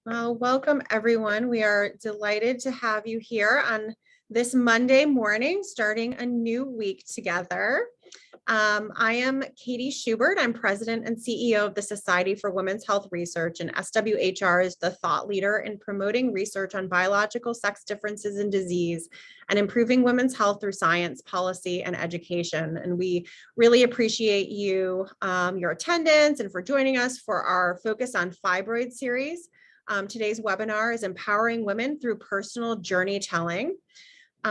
Well, welcome everyone. We are delighted to have you here on this Monday morning, starting a new week together. I am Katie Schubert. I'm president and CEO of the Society for Women's Health Research, and SWHR is the thought leader in promoting research on biological sex differences in disease and improving women's health through science, policy, and education. And we really appreciate you, your attendance, and for joining us for our Focus on Fibroids series. Today's webinar is Empowering Women Through Personal Journey Telling.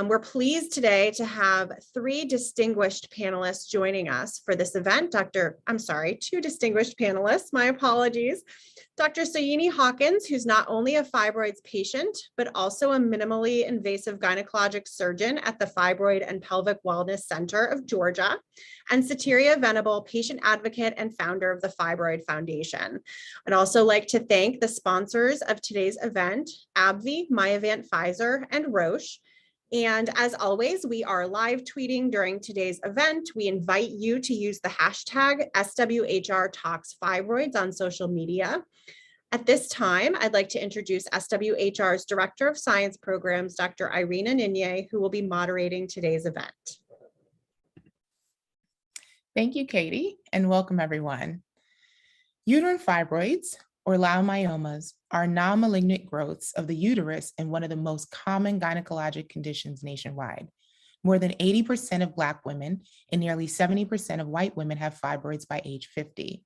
We're pleased today to have three distinguished panelists joining us for this event. Two distinguished panelists, my apologies. Dr. Soyini Hawkins, who's not only a fibroids patient, but also a minimally invasive gynecologic surgeon at the Fibroid and Pelvic Wellness Center of Georgia, and Satiria Venable, patient advocate and founder of the Fibroid Foundation. I'd also like to thank the sponsors of today's event, AbbVie, Myovant Pfizer, and Roche. And as always, we are live tweeting during today's event. We invite you to use the hashtag SWHRTalksFibroids on social media. At this time, I'd like to introduce SWHR's Director of Science Programs, Dr. Irina Ninye, who will be moderating today's event. Thank you, Katie, and welcome everyone. Uterine fibroids, or leiomyomas, are non-malignant growths of the uterus and one of the most common gynecologic conditions nationwide. More than 80% of Black women and nearly 70% of white women have fibroids by age 50.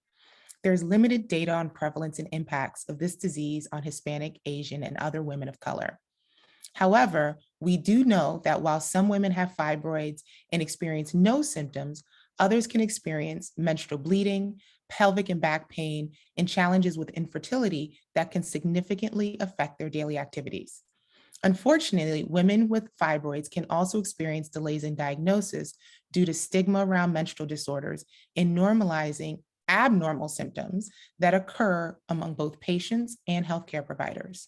There's limited data on prevalence and impacts of this disease on Hispanic, Asian, and other women of color. However, we do know that while some women have fibroids and experience no symptoms, others can experience menstrual bleeding, pelvic and back pain, and challenges with infertility that can significantly affect their daily activities. Unfortunately, women with fibroids can also experience delays in diagnosis due to stigma around menstrual disorders and normalizing abnormal symptoms that occur among both patients and healthcare providers.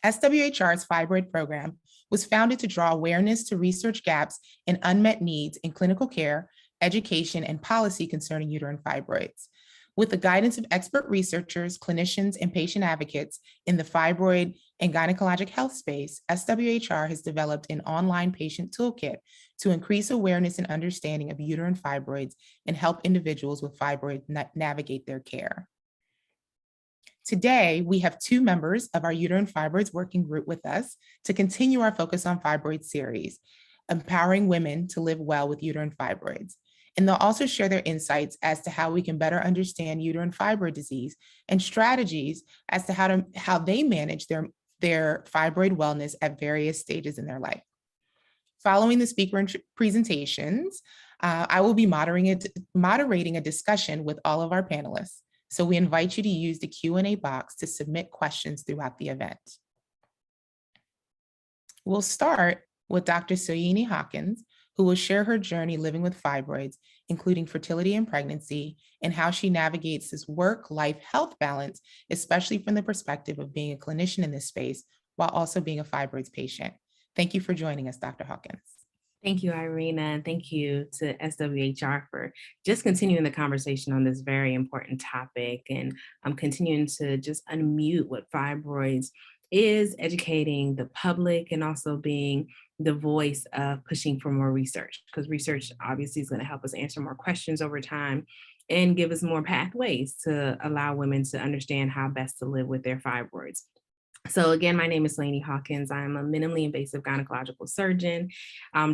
SWHR's Fibroid program was founded to draw awareness to research gaps and unmet needs in clinical care, education, and policy concerning uterine fibroids. With the guidance of expert researchers, clinicians, and patient advocates in the fibroid and gynecologic health space, SWHR has developed an online patient toolkit to increase awareness and understanding of uterine fibroids and help individuals with fibroids navigate their care. Today, we have two members of our Uterine Fibroids Working Group with us to continue our Focus on Fibroids series, empowering women to live well with uterine fibroids. And they'll also share their insights as to how we can better understand uterine fibroid disease and strategies as to how they manage their fibroid wellness at various stages in their life. Following the speaker presentations, I will be moderating a discussion with all of our panelists. So we invite you to use the Q&A box to submit questions throughout the event. We'll start with Dr. Soyini Hawkins, who will share her journey living with fibroids, including fertility and pregnancy, and how she navigates this work-life health balance, especially from the perspective of being a clinician in this space, while also being a fibroids patient. Thank you for joining us, Dr. Hawkins. Thank you, Irina, and thank you to SWHR for just continuing the conversation on this very important topic. And I'm continuing to just unmute what fibroids is, educating the public, and also being the voice of pushing for more research, because research obviously is going to help us answer more questions over time and give us more pathways to allow women to understand how best to live with their fibroids. So again, my name is Soyini Hawkins. I'm a minimally invasive gynecological surgeon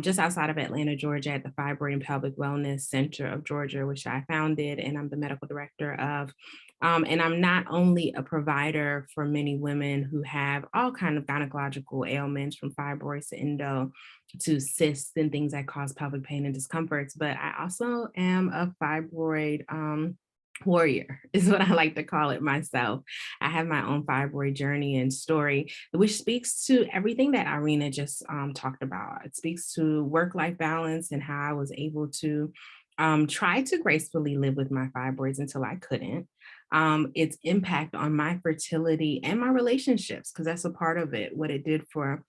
just outside of Atlanta, Georgia, at the Fibroid and Pelvic Wellness Center of Georgia, which I founded, and I'm the medical director of. And I'm not only a provider for many women who have all kinds of gynecological ailments, from fibroids to endo to cysts and things that cause pelvic pain and discomforts, but I also am a fibroid warrior, is what I like to call it myself. I have my own fibroid journey and story, which speaks to everything that Irina just talked about. It speaks to work-life balance and how I was able to try to gracefully live with my fibroids until I couldn't. Its impact on my fertility and my relationships, because that's a part of it, what it did for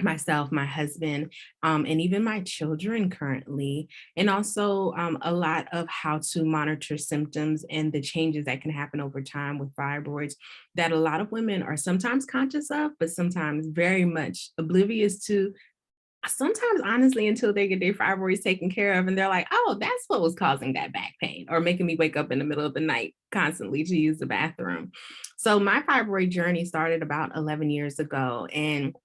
myself, my husband, and even my children currently, and also a lot of how to monitor symptoms and the changes that can happen over time with fibroids that a lot of women are sometimes conscious of, but sometimes very much oblivious to. Sometimes, honestly, until they get their fibroids taken care of and they're like, oh, that's what was causing that back pain or making me wake up in the middle of the night constantly to use the bathroom. So my fibroid journey started about 11 years ago. And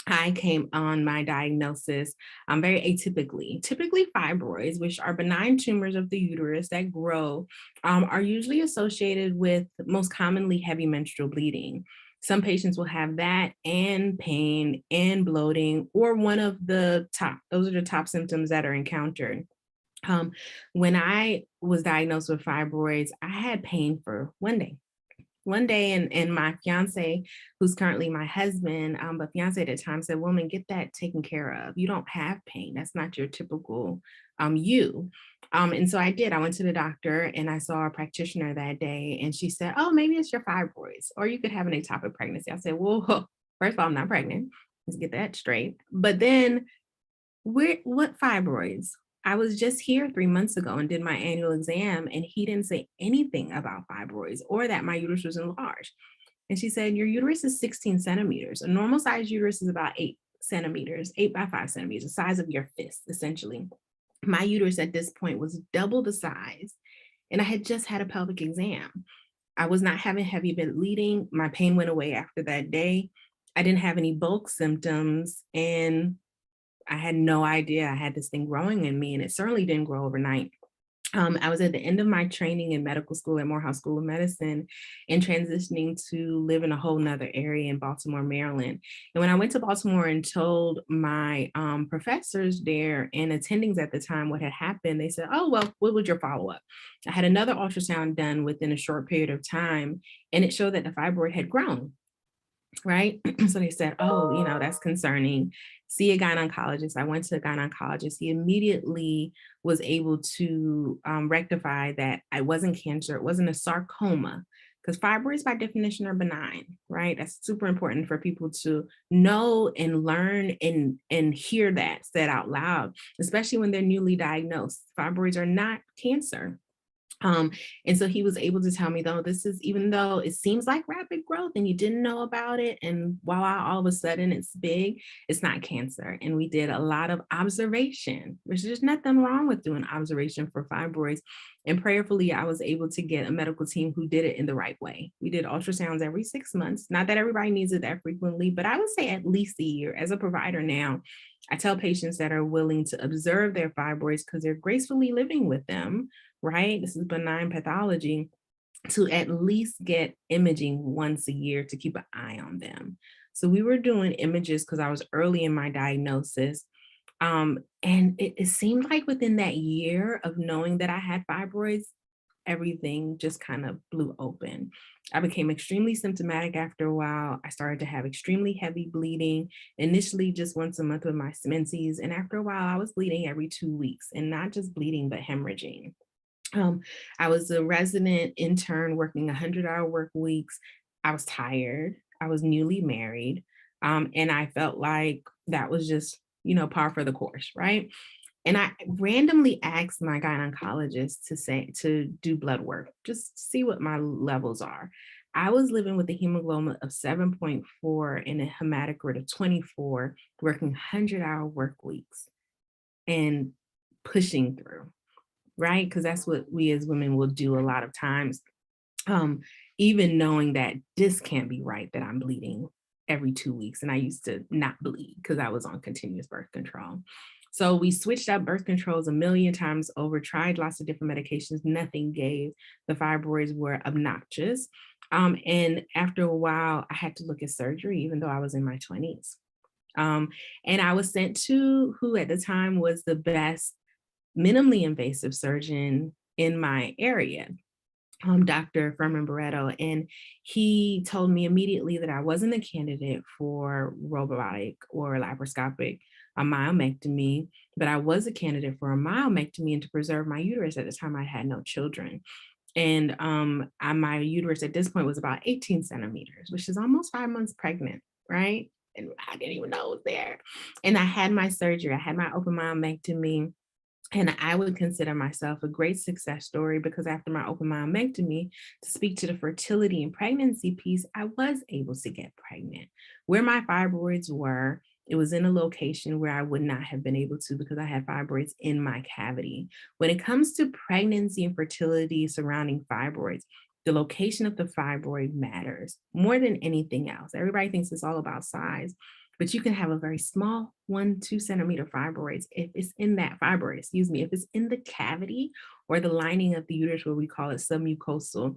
I came on my diagnosis very atypically. Typically, fibroids, which are benign tumors of the uterus that grow, are usually associated with most commonly heavy menstrual bleeding. Some patients will have that and pain and bloating, or one of the top, those are the top symptoms that are encountered. Um, when I was diagnosed with fibroids, I had pain for one day, and my fiance, who's currently my husband, but fiance at the time, said, woman, get that taken care of. You don't have pain. That's not your typical you. And so I did. I went to the doctor and I saw a practitioner that day, and she said, oh, maybe it's your fibroids, or you could have an ectopic pregnancy. I said, well, first of all, I'm not pregnant. Let's get that straight. But then what fibroids? I was just here 3 months ago and did my annual exam, and he didn't say anything about fibroids or that my uterus was enlarged. And she said, your uterus is 16 centimeters. A normal size uterus is about 8 centimeters, 8 by 5 centimeters, the size of your fist, essentially. My uterus at this point was double the size, and I had just had a pelvic exam. I was not having heavy bleeding. My pain went away after that day. I didn't have any bulk symptoms, and I had no idea I had this thing growing in me, and it certainly didn't grow overnight. I was at the end of my training in medical school at Morehouse School of Medicine and transitioning to live in a whole nother area in Baltimore, Maryland. And when I went to Baltimore and told my professors there and attendings at the time what had happened, they said, oh, well, what was your follow-up? I had another ultrasound done within a short period of time, and it showed that the fibroid had grown. Right. So they said, oh, that's concerning. See a gynecologist. I went to a gynecologist. He immediately was able to rectify that I wasn't cancer. It wasn't a sarcoma, because fibroids by definition are benign, right? That's super important for people to know and learn and hear that said out loud, especially when they're newly diagnosed. Fibroids are not cancer. And so he was able to tell me, though, this is, even though it seems like rapid growth and you didn't know about it, and voila, all of a sudden it's big, it's not cancer. And we did a lot of observation, which there's nothing wrong with doing observation for fibroids. And prayerfully, I was able to get a medical team who did it in the right way. We did ultrasounds every 6 months. Not that everybody needs it that frequently, but I would say at least a year. As a provider now, I tell patients that are willing to observe their fibroids because they're gracefully living with them, right? This is benign pathology, to at least get imaging once a year to keep an eye on them. So we were doing images because I was early in my diagnosis. And it seemed like within that year of knowing that I had fibroids, everything just kind of blew open. I became extremely symptomatic after a while. I started to have extremely heavy bleeding, initially just once a month with my menses. And after a while, I was bleeding every 2 weeks, and not just bleeding, but hemorrhaging. I was a resident intern working 100-hour work weeks. I was tired. I was newly married. And I felt like that was just, par for the course, right? And I randomly asked my gynecologist to do blood work, just see what my levels are. I was living with a hemoglobin of 7.4 and a hematocrit of 24, working 100-hour work weeks and pushing through, right? Because that's what we as women will do a lot of times. Even knowing that this can't be right, that I'm bleeding every 2 weeks. And I used to not bleed because I was on continuous birth control. So we switched out birth controls a million times over, tried lots of different medications, nothing gave. The fibroids were obnoxious. And after a while, I had to look at surgery, even though I was in my 20s. And I was sent to who at the time was the best minimally invasive surgeon in my area, Dr. Furman Barreto. And he told me immediately that I wasn't a candidate for robotic or laparoscopic myomectomy, but I was a candidate for a myomectomy and to preserve my uterus. At the time, I had no children. And my uterus at this point was about 18 centimeters, which is almost 5 months pregnant, right? and I didn't even know it was there. And I had my surgery. I had my open myomectomy. And I would consider myself a great success story because after my open myomectomy, to speak to the fertility and pregnancy piece, I was able to get pregnant. Where my fibroids were, it was in a location where I would not have been able to because I had fibroids in my cavity. When it comes to pregnancy and fertility surrounding fibroids, the location of the fibroid matters more than anything else. Everybody thinks it's all about size, but you can have a very small 1-2 centimeter fibroids if it's in that fibroid, if it's in the cavity or the lining of the uterus, where we call it submucosal,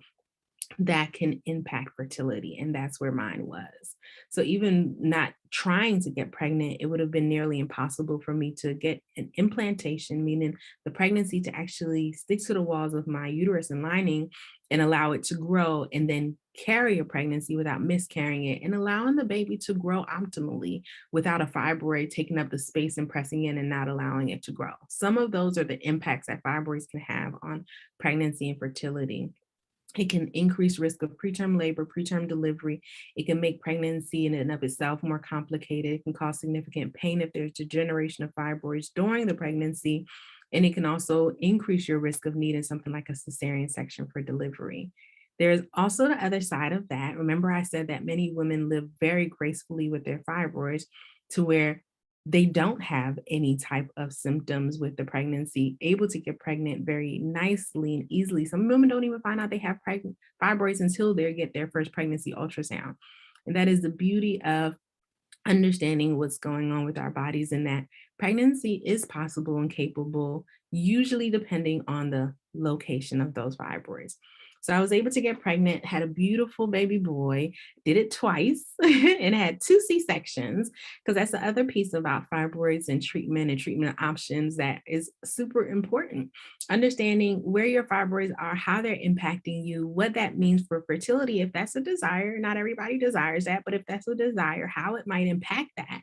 that can impact fertility. And that's where mine was. So even not trying to get pregnant, it would have been nearly impossible for me to get an implantation, meaning the pregnancy to actually stick to the walls of my uterus and lining and allow it to grow, and then carry a pregnancy without miscarrying it, and allowing the baby to grow optimally without a fibroid taking up the space and pressing in and not allowing it to grow. Some of those are the impacts that fibroids can have on pregnancy and fertility. It can increase risk of preterm labor, preterm delivery. It can make pregnancy in and of itself more complicated. It can cause significant pain if there's degeneration of fibroids during the pregnancy. And it can also increase your risk of needing something like a cesarean section for delivery. There's also the other side of that. Remember, I said that many women live very gracefully with their fibroids to where they don't have any type of symptoms with the pregnancy, able to get pregnant very nicely and easily. Some women don't even find out they have fibroids until they get their first pregnancy ultrasound. And that is the beauty of understanding what's going on with our bodies, and that pregnancy is possible and capable, usually depending on the location of those fibroids. So I was able to get pregnant, had a beautiful baby boy, did it twice, and had 2 C-sections, because that's the other piece about fibroids and treatment options that is super important. Understanding where your fibroids are, how they're impacting you, what that means for fertility, if that's a desire. Not everybody desires that, but if that's a desire, how it might impact that.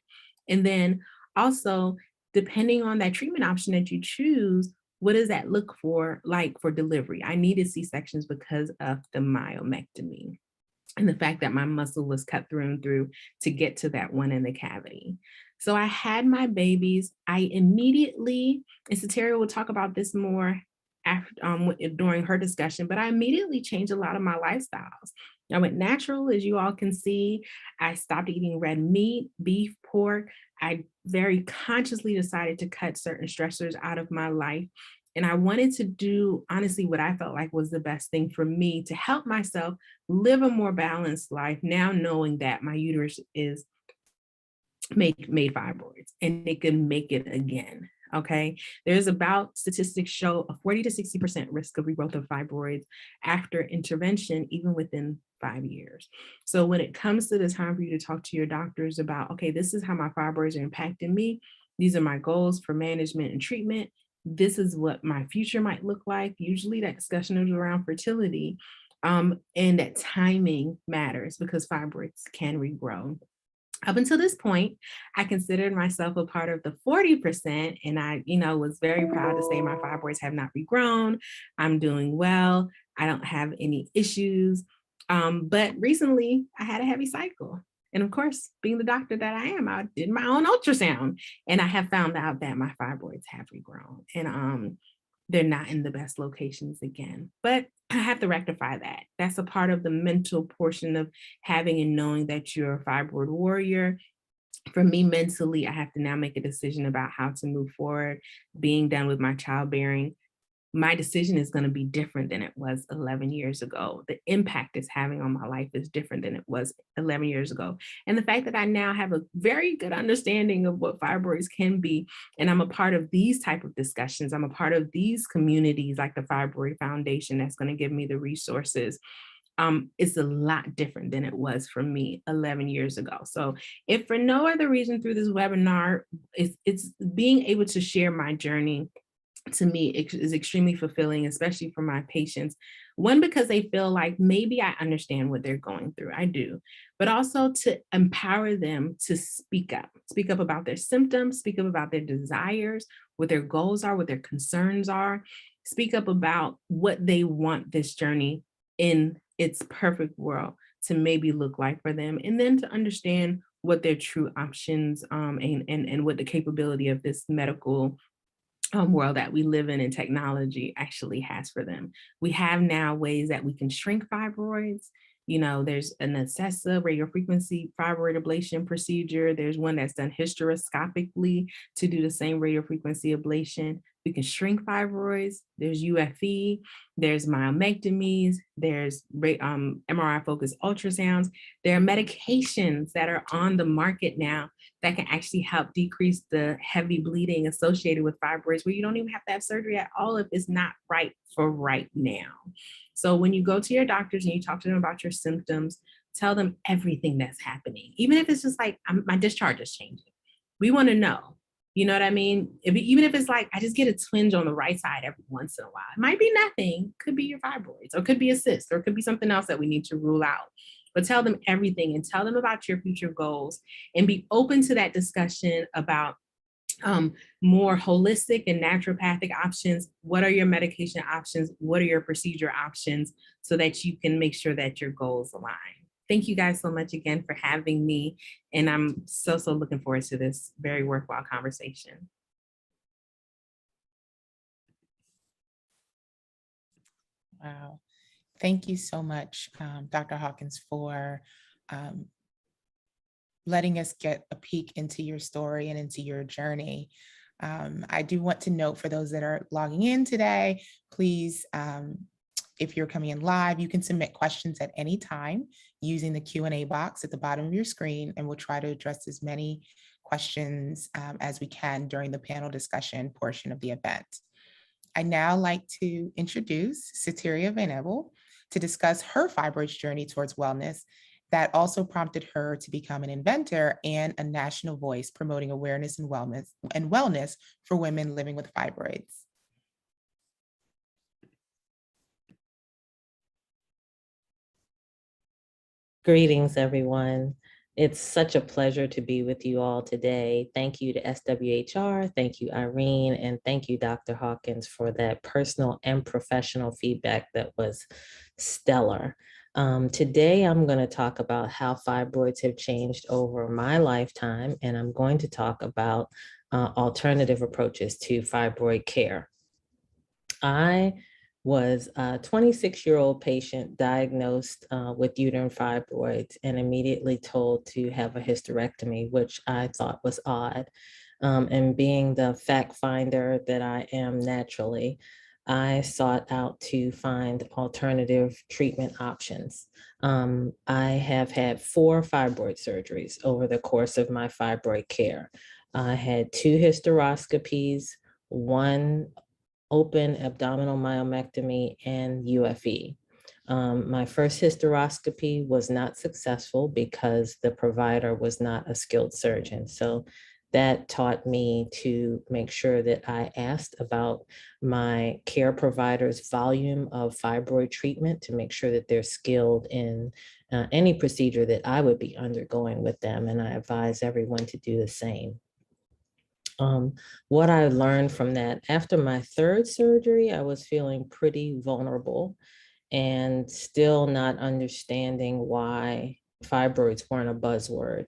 And then also, depending on that treatment option that you choose, what does that look for like for delivery? I needed C-sections because of the myomectomy and the fact that my muscle was cut through and through to get to that one in the cavity. So I had my babies. I immediately, and Sateria will talk about this more after, during her discussion, but I immediately changed a lot of my lifestyles. I went natural, as you all can see. I stopped eating red meat, beef, pork. I very consciously decided to cut certain stressors out of my life. And I wanted to do, honestly, what I felt like was the best thing for me to help myself live a more balanced life, now knowing that my uterus is made fibroids and it can make it again. Okay. There's about, statistics show a 40 to 60% risk of regrowth of fibroids after intervention, even within 5 years. So when it comes to the time for you to talk to your doctors about, okay, this is how my fibroids are impacting me. These are my goals for management and treatment. This is what my future might look like. Usually that discussion is around fertility. And that timing matters because fibroids can regrow. Up until this point, I considered myself a part of the 40%, and I, was very proud to say my fibroids have not regrown. I'm doing well. I don't have any issues. But recently, I had a heavy cycle. And of course, being the doctor that I am, I did my own ultrasound, and I have found out that my fibroids have regrown, and they're not in the best locations again. But I have to rectify that. That's a part of the mental portion of having and knowing that you're a fibroid warrior. For me, mentally, I have to now make a decision about how to move forward, being done with my childbearing. My decision is going to be different than it was 11 years ago. The impact it's having on my life is different than it was 11 years ago. And the fact that I now have a very good understanding of what fibroids can be, and I'm a part of these type of discussions, I'm a part of these communities like the Fibroid Foundation that's going to give me the resources. It's a lot different than it was for me 11 years ago. So if for no other reason through this webinar, it's being able to share my journey. To me, it is extremely fulfilling, especially for my patients. One, because they feel like maybe I understand what they're going through. I do, but also to empower them to speak up about their symptoms, speak up about their desires, what their goals are, what their concerns are, speak up about what they want this journey in its perfect world to maybe look like for them, and then to understand what their true options and what the capability of this medical world that we live in and technology actually has for them. We have now ways that we can shrink fibroids. You know, there's an Acessa radiofrequency fibroid ablation procedure. There's one that's done hysteroscopically to do the same radiofrequency ablation. We can shrink fibroids. There's UFE, there's myomectomies, there's MRI focused ultrasounds. There are medications that are on the market now that can actually help decrease the heavy bleeding associated with fibroids, where you don't even have to have surgery at all if it's not right for right now. So when you go to your doctors and you talk to them about your symptoms, tell them everything that's happening, even if it's just like, my discharge is changing. We want to know, you know what I mean? Even if it's like, I just get a twinge on the right side every once in a while. It might be nothing, could be your fibroids, or could be a cyst, or it could be something else that we need to rule out. But tell them everything and tell them about your future goals, and be open to that discussion about more holistic and naturopathic options. What are your medication options? What are your procedure options, so that you can make sure that your goals align? Thank you guys so much again for having me. And I'm so looking forward to this very worthwhile conversation. Wow. Thank you so much, Dr. Hawkins, for letting us get a peek into your story and into your journey. I do want to note, for those that are logging in today, please, if you're coming in live, you can submit questions at any time using the Q&A box at the bottom of your screen, and we'll try to address as many questions as we can during the panel discussion portion of the event. I'd now like to introduce Sateria Van Ebel to discuss her fibroids journey towards wellness that also prompted her to become an inventor and a national voice promoting awareness and wellness for women living with fibroids. Greetings, everyone. It's such a pleasure to be with you all today. Thank you to SWHR, thank you, Irene, and thank you, Dr. Hawkins, for that personal and professional feedback that was stellar. Today, I'm going to talk about how fibroids have changed over my lifetime, and I'm going to talk about alternative approaches to fibroid care. I was a 26-year-old patient diagnosed with uterine fibroids and immediately told to have a hysterectomy, which I thought was odd. And being the fact finder that I am naturally, I sought out to find alternative treatment options. I have had 4 fibroid surgeries over the course of my fibroid care. I had 2 hysteroscopies, 1 open abdominal myomectomy, and UFE. My first hysteroscopy was not successful because the provider was not a skilled surgeon. So that taught me to make sure that I asked about my care provider's volume of fibroid treatment to make sure that they're skilled in any procedure that I would be undergoing with them. And I advise everyone to do the same. What I learned from that, after my 3rd surgery, I was feeling pretty vulnerable and still not understanding why fibroids weren't a buzzword,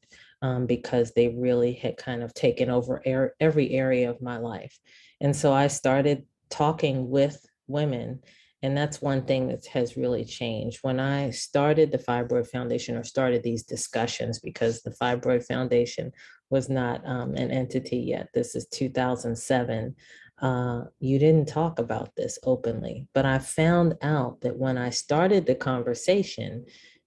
because they really had kind of taken over every area of my life. And so I started talking with women. And that's one thing that has really changed. When I started the Fibroid Foundation, or started these discussions, because the Fibroid Foundation was not an entity yet. This is 2007. You didn't talk about this openly, but I found out that when I started the conversation,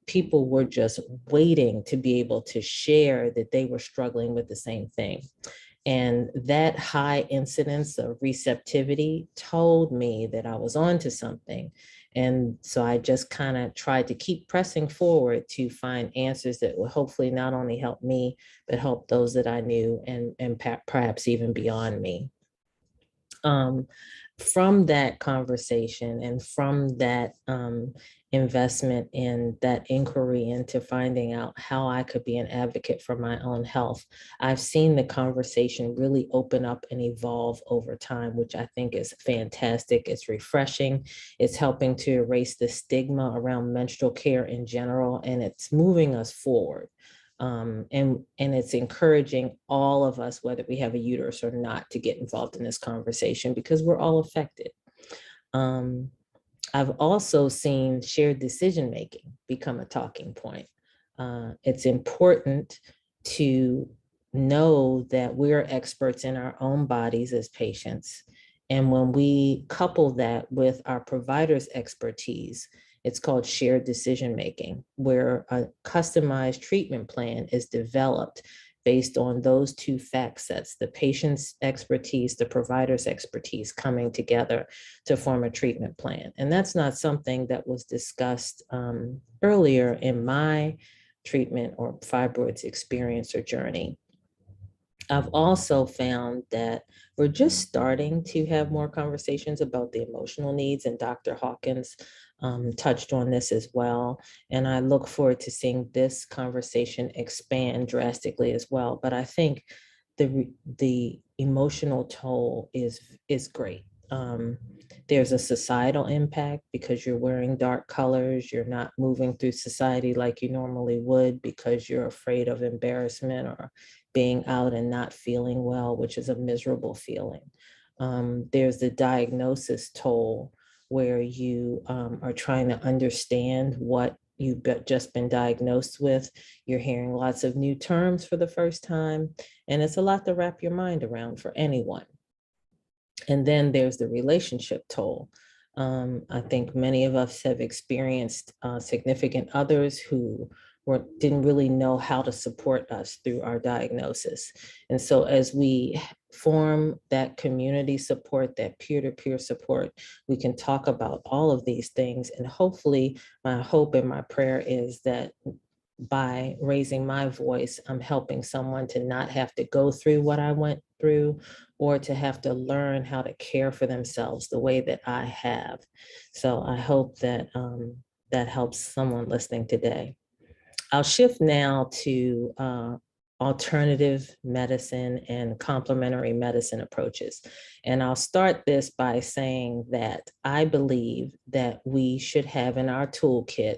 people were just waiting to be able to share that they were struggling with the same thing. And that high incidence of receptivity told me that I was onto something. And so I just kind of tried to keep pressing forward to find answers that would hopefully not only help me, but help those that I knew, and perhaps even beyond me. From that conversation and from that investment in that inquiry into finding out how I could be an advocate for my own health, I've seen the conversation really open up and evolve over time, which I think is fantastic. It's refreshing. It's helping to erase the stigma around menstrual care in general, and it's moving us forward. And it's encouraging all of us, whether we have a uterus or not, to get involved in this conversation because we're all affected. I've also seen shared decision-making become a talking point. It's important to know that we're experts in our own bodies as patients. And when we couple that with our provider's expertise, it's called shared decision-making, where a customized treatment plan is developed based on those two fact sets, the patient's expertise, the provider's expertise coming together to form a treatment plan. And that's not something that was discussed earlier in my treatment or fibroids experience or journey. I've also found that we're just starting to have more conversations about the emotional needs, and Dr. Hawkins touched on this as well. And I look forward to seeing this conversation expand drastically as well. But I think the emotional toll is great. There's a societal impact because you're wearing dark colors, you're not moving through society like you normally would because you're afraid of embarrassment or being out and not feeling well, which is a miserable feeling. There's the diagnosis toll where you are trying to understand what you've just been diagnosed with. You're hearing lots of new terms for the first time, and it's a lot to wrap your mind around for anyone. And then there's the relationship toll. I think many of us have experienced significant others who didn't really know how to support us through our diagnosis. And so as we form that community support, that peer-to-peer support, we can talk about all of these things. And hopefully my hope and my prayer is that by raising my voice, I'm helping someone to not have to go through what I went through or to have to learn how to care for themselves the way that I have. So I hope that that helps someone listening today. I'll shift now to alternative medicine and complementary medicine approaches. And I'll start this by saying that I believe that we should have in our toolkit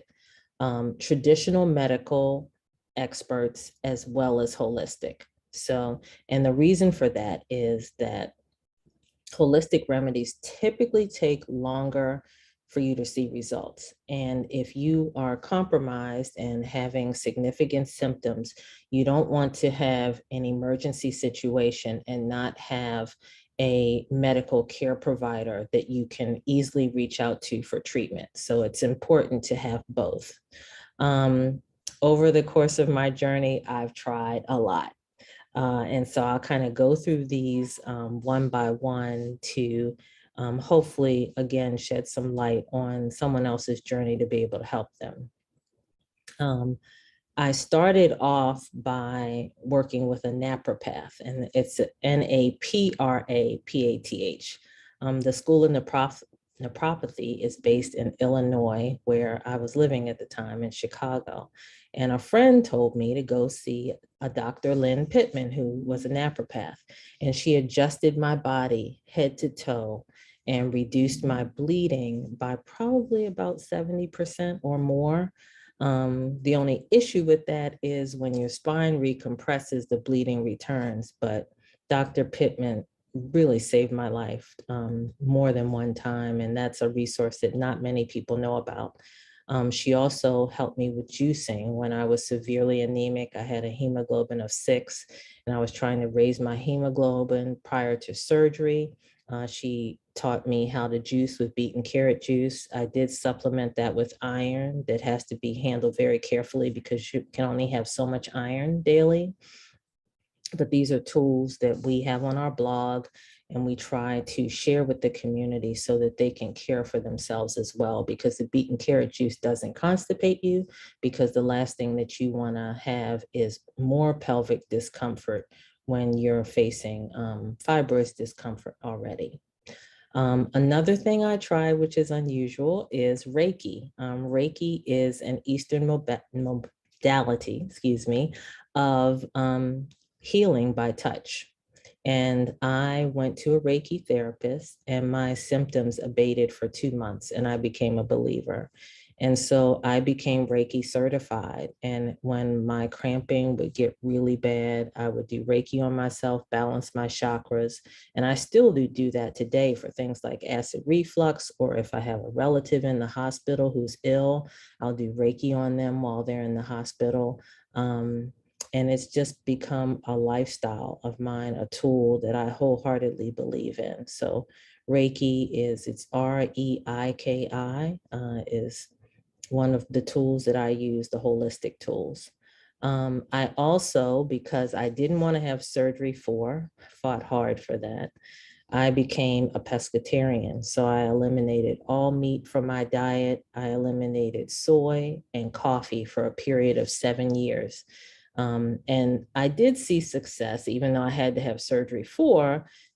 traditional medical experts as well as holistic. So, and the reason for that is that holistic remedies typically take longer for you to see results. And if you are compromised and having significant symptoms, you don't want to have an emergency situation and not have a medical care provider that you can easily reach out to for treatment. So it's important to have both. Over the course of my journey, I've tried a lot. And so I'll kind of go through these one by one to hopefully, again, shed some light on someone else's journey to be able to help them. I started off by working with a naprapath, and it's Naprapath. The school of naturopathy is based in Illinois, where I was living at the time in Chicago. And a friend told me to go see a Dr. Lynn Pittman, who was a naprapath, and she adjusted my body head to toe and reduced my bleeding by probably about 70% or more. The only issue with that is when your spine recompresses, the bleeding returns, but Dr. Pittman really saved my life more than one time, and that's a resource that not many people know about. She also helped me with juicing when I was severely anemic. I had a hemoglobin of 6, and I was trying to raise my hemoglobin prior to surgery. She taught me how to juice with beet carrot juice. I did supplement that with iron that has to be handled very carefully because you can only have so much iron daily. But these are tools that we have on our blog, and we try to share with the community so that they can care for themselves as well, because the beet carrot juice doesn't constipate you, because the last thing that you want to have is more pelvic discomfort when you're facing fibrous discomfort already. Another thing I try, which is unusual, is Reiki. Reiki is an Eastern modality, of healing by touch. And I went to a Reiki therapist, and my symptoms abated for 2 months, and I became a believer. And so I became Reiki certified. And when my cramping would get really bad, I would do Reiki on myself, balance my chakras. And I still do that today for things like acid reflux, or if I have a relative in the hospital who's ill, I'll do Reiki on them while they're in the hospital. And it's just become a lifestyle of mine, a tool that I wholeheartedly believe in. So Reiki it's Reiki, is one of the tools that I use, the holistic tools. I also, because I didn't want to have surgery fought hard for that, I became a pescatarian. So I eliminated all meat from my diet. I eliminated soy and coffee for a period of 7 years. And I did see success, even though I had to have surgery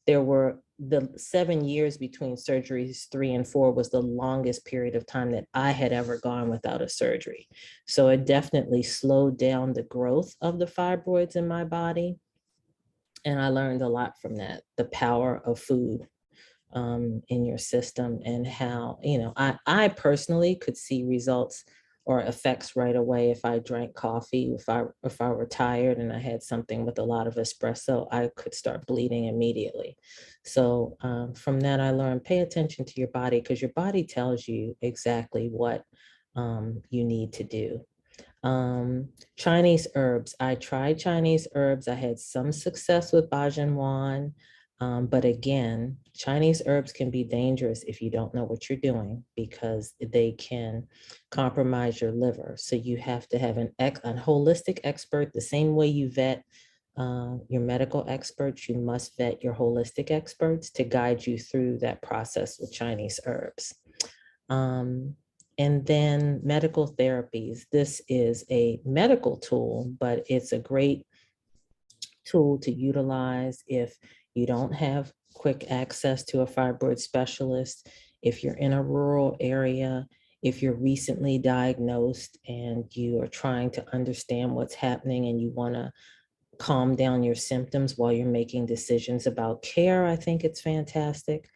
there were the 7 years between surgeries 3 and 4 was the longest period of time that I had ever gone without a surgery. So it definitely slowed down the growth of the fibroids in my body. And I learned a lot from that, the power of food in your system, and how, I personally could see results or effects right away if I drank coffee. If I were tired and I had something with a lot of espresso, I could start bleeding immediately. So from that, I learned, pay attention to your body, because your body tells you exactly what you need to do. Chinese herbs. I tried Chinese herbs. I had some success with Bajian. But again, Chinese herbs can be dangerous if you don't know what you're doing, because they can compromise your liver. So you have to have a holistic expert. The same way you vet your medical experts, you must vet your holistic experts to guide you through that process with Chinese herbs. And then medical therapies. This is a medical tool, but it's a great tool to utilize if you don't have quick access to a fibroid specialist, if you're in a rural area, if you're recently diagnosed and you are trying to understand what's happening and you want to calm down your symptoms while you're making decisions about care. I think it's fantastic.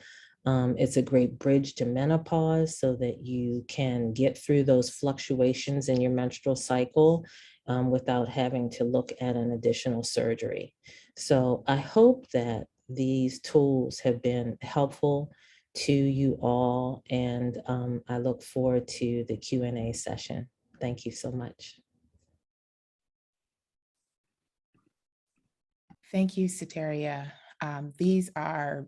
It's a great bridge to menopause so that you can get through those fluctuations in your menstrual cycle without having to look at an additional surgery. So I hope that these tools have been helpful to you all, and I look forward to the Q&A session. Thank you so much. Thank you, Soteria. These are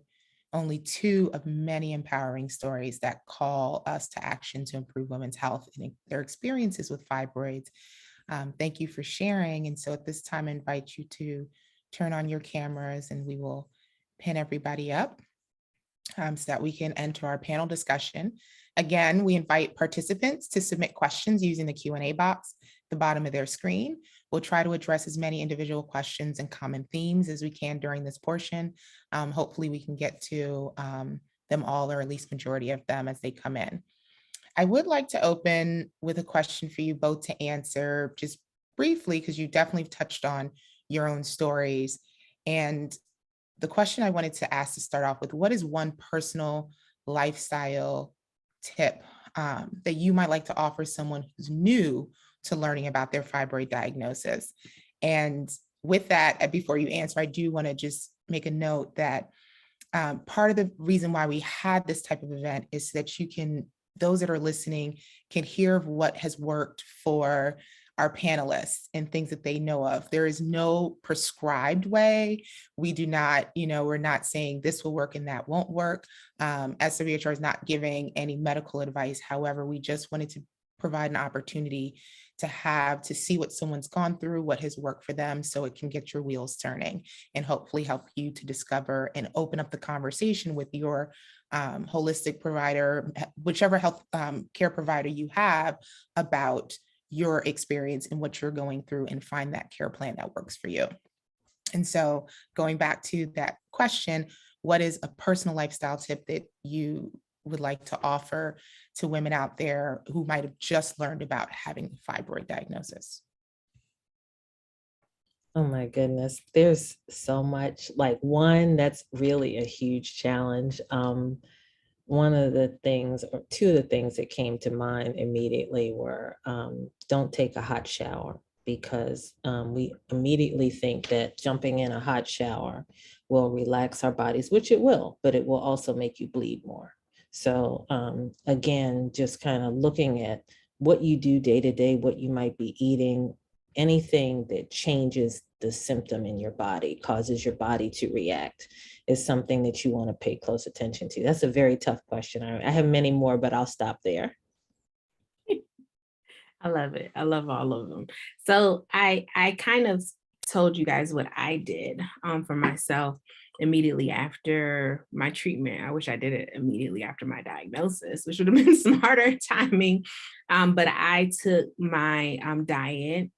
only 2 of many empowering stories that call us to action to improve women's health and their experiences with fibroids. Thank you for sharing. And so at this time, I invite you to turn on your cameras and we will pin everybody up so that we can enter our panel discussion. Again, we invite participants to submit questions using the Q&A box at the bottom of their screen. We'll try to address as many individual questions and common themes as we can during this portion. Hopefully we can get to them all, or at least majority of them as they come in. I would like to open with a question for you both to answer just briefly, because you definitely touched on your own stories. And the question I wanted to ask to start off with, what is one personal lifestyle tip that you might like to offer someone who's new to learning about their fibroid diagnosis? And with that, before you answer, I do want to just make a note that part of the reason why we had this type of event is so that those that are listening can hear what has worked for our panelists and things that they know of. There is no prescribed way. We do not, we're not saying this will work and that won't work. SWHR is not giving any medical advice. However, we just wanted to provide an opportunity to see what someone's gone through, what has worked for them, so it can get your wheels turning and hopefully help you to discover and open up the conversation with your holistic provider, whichever health care provider you have, about your experience and what you're going through, and find that care plan that works for you. And so going back to that question, what is a personal lifestyle tip that you would like to offer to women out there who might have just learned about having a fibroid diagnosis? Oh my goodness, there's so much. Like, one, that's really a huge challenge. one of the things, or two of the things that came to mind immediately were don't take a hot shower, because we immediately think that jumping in a hot shower will relax our bodies, which it will, but it will also make you bleed more. So again, just kind of looking at what you do day to day, what you might be eating, anything that changes the symptom in your body, causes your body to react, is something that you want to pay close attention to. That's a very tough question. I have many more, but I'll stop there. I love it. I love all of them. So I kind of told you guys what I did for myself immediately after my treatment. I wish I did it immediately after my diagnosis, which would have been smarter timing. But I took my diet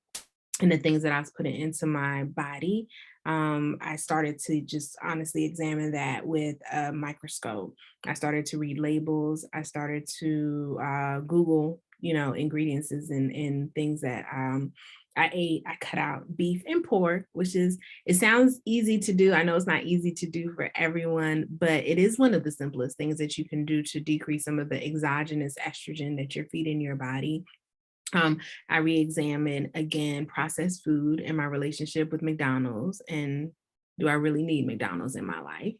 and the things that I was putting into my body. I started to just honestly examine that with a microscope. I started to read labels. I started to Google, ingredients and things that I ate. I cut out beef and pork, it sounds easy to do. I know it's not easy to do for everyone, but it is one of the simplest things that you can do to decrease some of the exogenous estrogen that you're feeding your body. I re-examine again processed food and my relationship with McDonald's, and do I really need McDonald's in my life?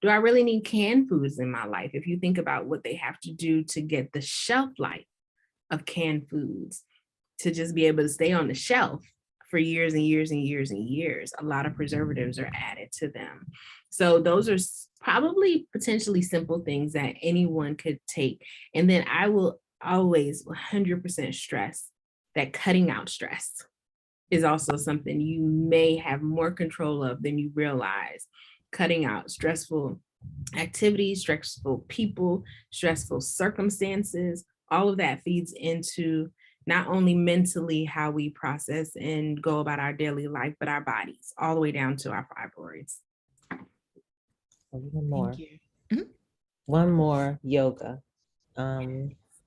Do I really need canned foods in my life? If you think about what they have to do to get the shelf life of canned foods, to just be able to stay on the shelf for years and years and years and years, a lot of preservatives are added to them. So those are probably potentially simple things that anyone could take. And then I will always 100% stress that cutting out stress is also something you may have more control of than you realize. Cutting out stressful activities, stressful people, stressful circumstances, all of that feeds into not only mentally how we process and go about our daily life, but our bodies, all the way down to our fibroids. One more. Thank you. Mhm. One more, yoga.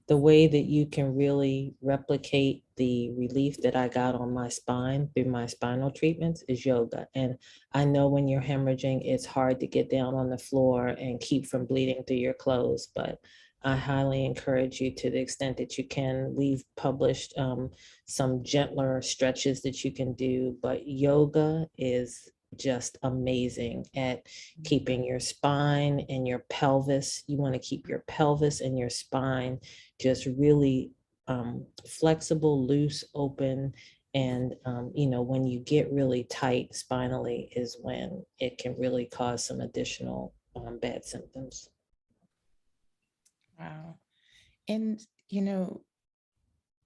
The way that you can really replicate the relief that I got on my spine through my spinal treatments is yoga. And I know when you're hemorrhaging, it's hard to get down on the floor and keep from bleeding through your clothes, but I highly encourage you, to the extent that you can. We've published some gentler stretches that you can do, but yoga is just amazing at keeping your spine and your pelvis. You want to keep your pelvis and your spine just really flexible, loose, open. And, when you get really tight spinally is when it can really cause some additional bad symptoms. Wow. And,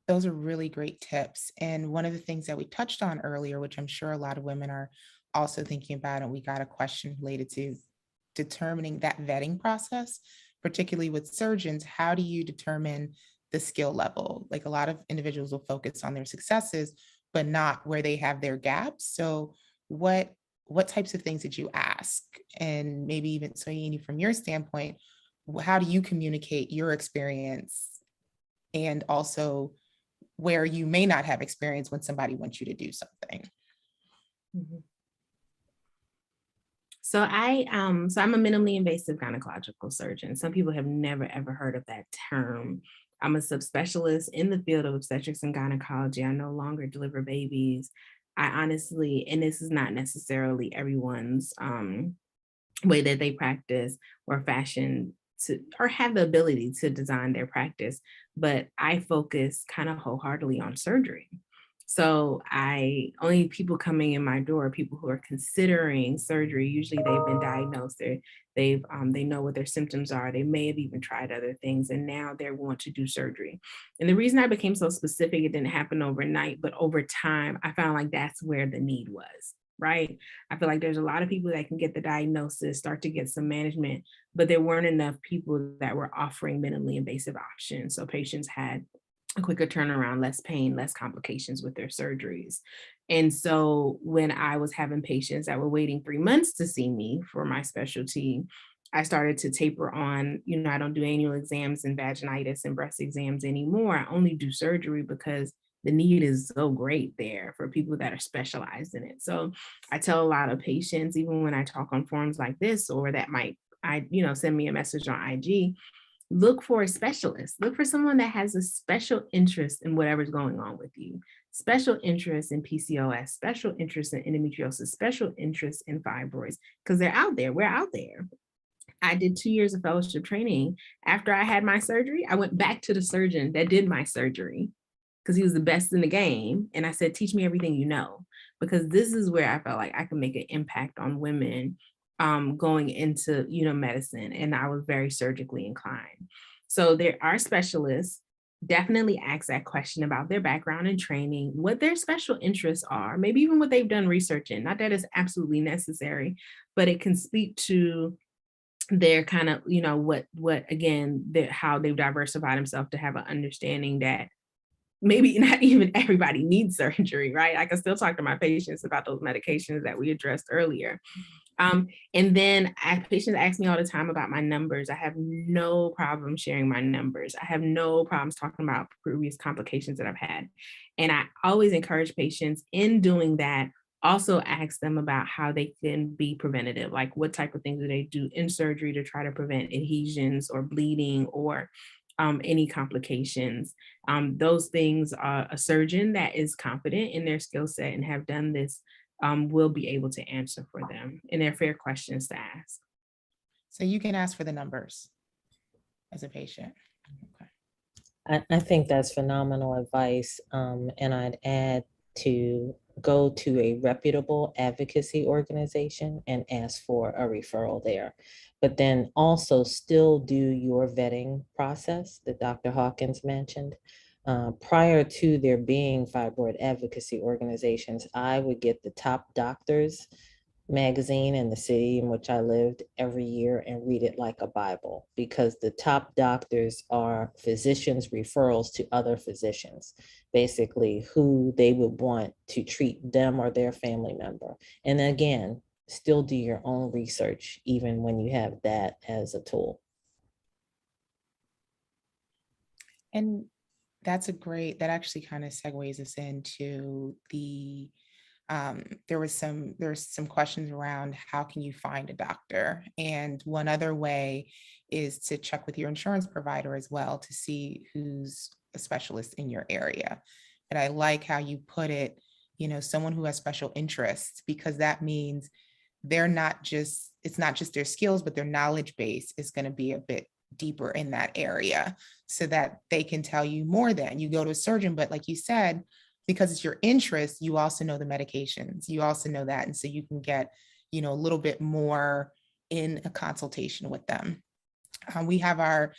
those are really great tips. And one of the things that we touched on earlier, which I'm sure a lot of women are also thinking about, and we got a question related to determining that vetting process, particularly with surgeons. How do you determine the skill level? Like, a lot of individuals will focus on their successes, but not where they have their gaps. So what types of things did you ask? And maybe even Soyini, from your standpoint, how do you communicate your experience, and also where you may not have experience when somebody wants you to do something? Mm-hmm. So I'm a minimally invasive gynecological surgeon. Some people have never, ever heard of that term. I'm a subspecialist in the field of obstetrics and gynecology. I no longer deliver babies. I honestly, and this is not necessarily everyone's way that they practice or fashion to, or have the ability to design their practice, but I focus kind of wholeheartedly on surgery. So only people coming in my door are people who are considering surgery. Usually they've been diagnosed, they know what their symptoms are. They may have even tried other things, and now they want to do surgery. And the reason I became so specific, it didn't happen overnight, but over time, I found like that's where the need was. Right? I feel like there's a lot of people that can get the diagnosis, start to get some management, but there weren't enough people that were offering minimally invasive options. So patients had a quicker turnaround, less pain, less complications with their surgeries. And so when I was having patients that were waiting 3 months to see me for my specialty, I started to taper on, I don't do annual exams and vaginitis and breast exams anymore. I only do surgery because the need is so great there for people that are specialized in it. So I tell a lot of patients, even when I talk on forums like this, or that might send me a message on IG, look for a specialist. Look for someone that has a special interest in whatever's going on with you. Special interest in PCOS, special interest in endometriosis, special interest in fibroids, because they're out there. We're out there. I did 2 years of fellowship training. After I had my surgery, I went back to the surgeon that did my surgery because he was the best in the game. And I said, teach me everything you know, because this is where I felt like I could make an impact on women going into, medicine. And I was very surgically inclined. So there are specialists. Definitely ask that question about their background and training, what their special interests are, maybe even what they've done research in. Not that it's absolutely necessary, but it can speak to their kind of, how they've diversified themselves to have an understanding that maybe not even everybody needs surgery, right? I can still talk to my patients about those medications that we addressed earlier. And then patients ask me all the time about my numbers. I have no problem sharing my numbers. I have no problems talking about previous complications that I've had. And I always encourage patients in doing that, also ask them about how they can be preventative, like what type of things do they do in surgery to try to prevent adhesions or bleeding or any complications. Those things, a surgeon that is confident in their skill set and have done this will be able to answer for them, and they're fair questions to ask. So you can ask for the numbers as a patient. Okay. I think that's phenomenal advice. And I'd add to go to a reputable advocacy organization and ask for a referral there. But then also still do your vetting process that Dr. Hawkins mentioned. Prior to there being fibroid advocacy organizations, I would get the top doctors magazine in the city in which I lived every year and read it like a Bible, because the top doctors are physicians' referrals to other physicians, basically who they would want to treat them or their family member. And again, still do your own research, even when you have that as a tool. And that actually kind of segues us into the there's some questions around how can you find a doctor, and one other way is to check with your insurance provider as well to see who's a specialist in your area. And I like how you put it, someone who has special interests, because that means it's not just their skills, but their knowledge base is going to be a bit deeper in that area so that they can tell you more than you go to a surgeon. But like you said, because it's your interest, you also know the medications, you also know that. And so you can get, a little bit more in a consultation with them. We have our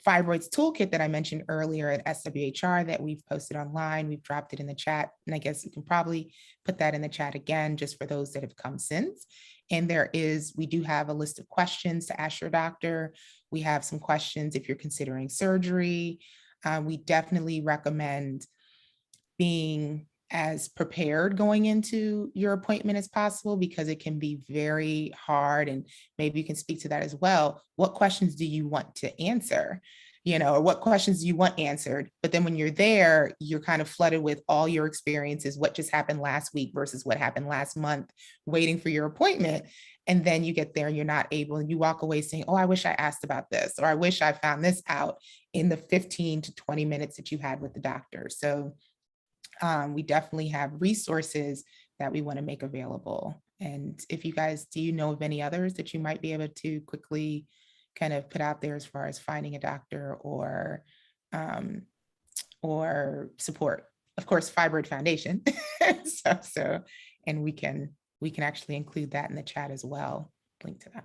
fibroids toolkit that I mentioned earlier at SWHR that we've posted online. We've dropped it in the chat, and I guess you can probably put that in the chat again, just for those that have come since. And we do have a list of questions to ask your doctor. We have some questions if you're considering surgery. We definitely recommend being as prepared going into your appointment as possible, because it can be very hard. And maybe you can speak to that as well. What questions do you want to answer? Or what questions do you want answered? But then when you're there, you're kind of flooded with all your experiences, what just happened last week versus what happened last month, waiting for your appointment. And then you get there and you're not able, and you walk away saying, oh, I wish I asked about this, or I wish I found this out in the 15 to 20 minutes that you had with the doctor. So we definitely have resources that we want to make available. And if you guys, do you know of any others that you might be able to quickly kind of put out there as far as finding a doctor or support? Of course, Fibroid Foundation. And we can actually include that in the chat as well, link to that.